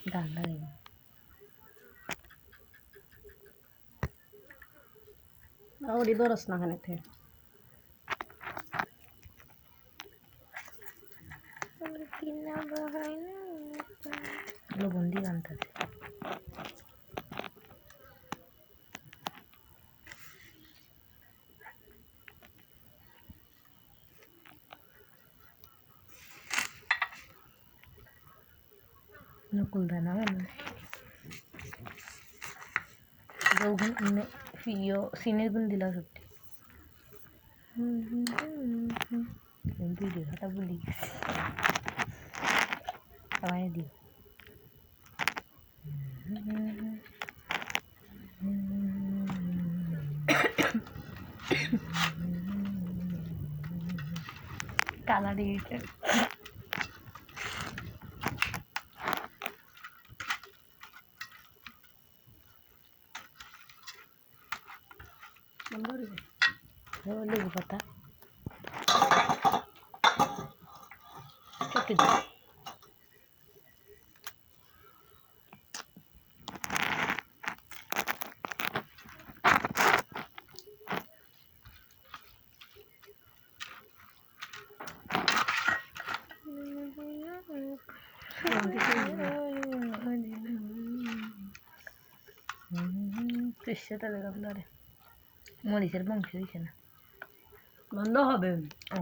ডাল লাগে ওরি দরস না খানে থে লবণ দিয়ে আনতেছে নকুল দানা ওখানে ফিও সিনের গুণ দিলা সত্যি ভিডিওটা ভুলে গেছি সবাই দিও কালা দিয়েছে লেবু পাতা চটকে দিই সেটা দেখলাম ধরে মরিচের বংশ হয়েছে না বন্ধ হবে ও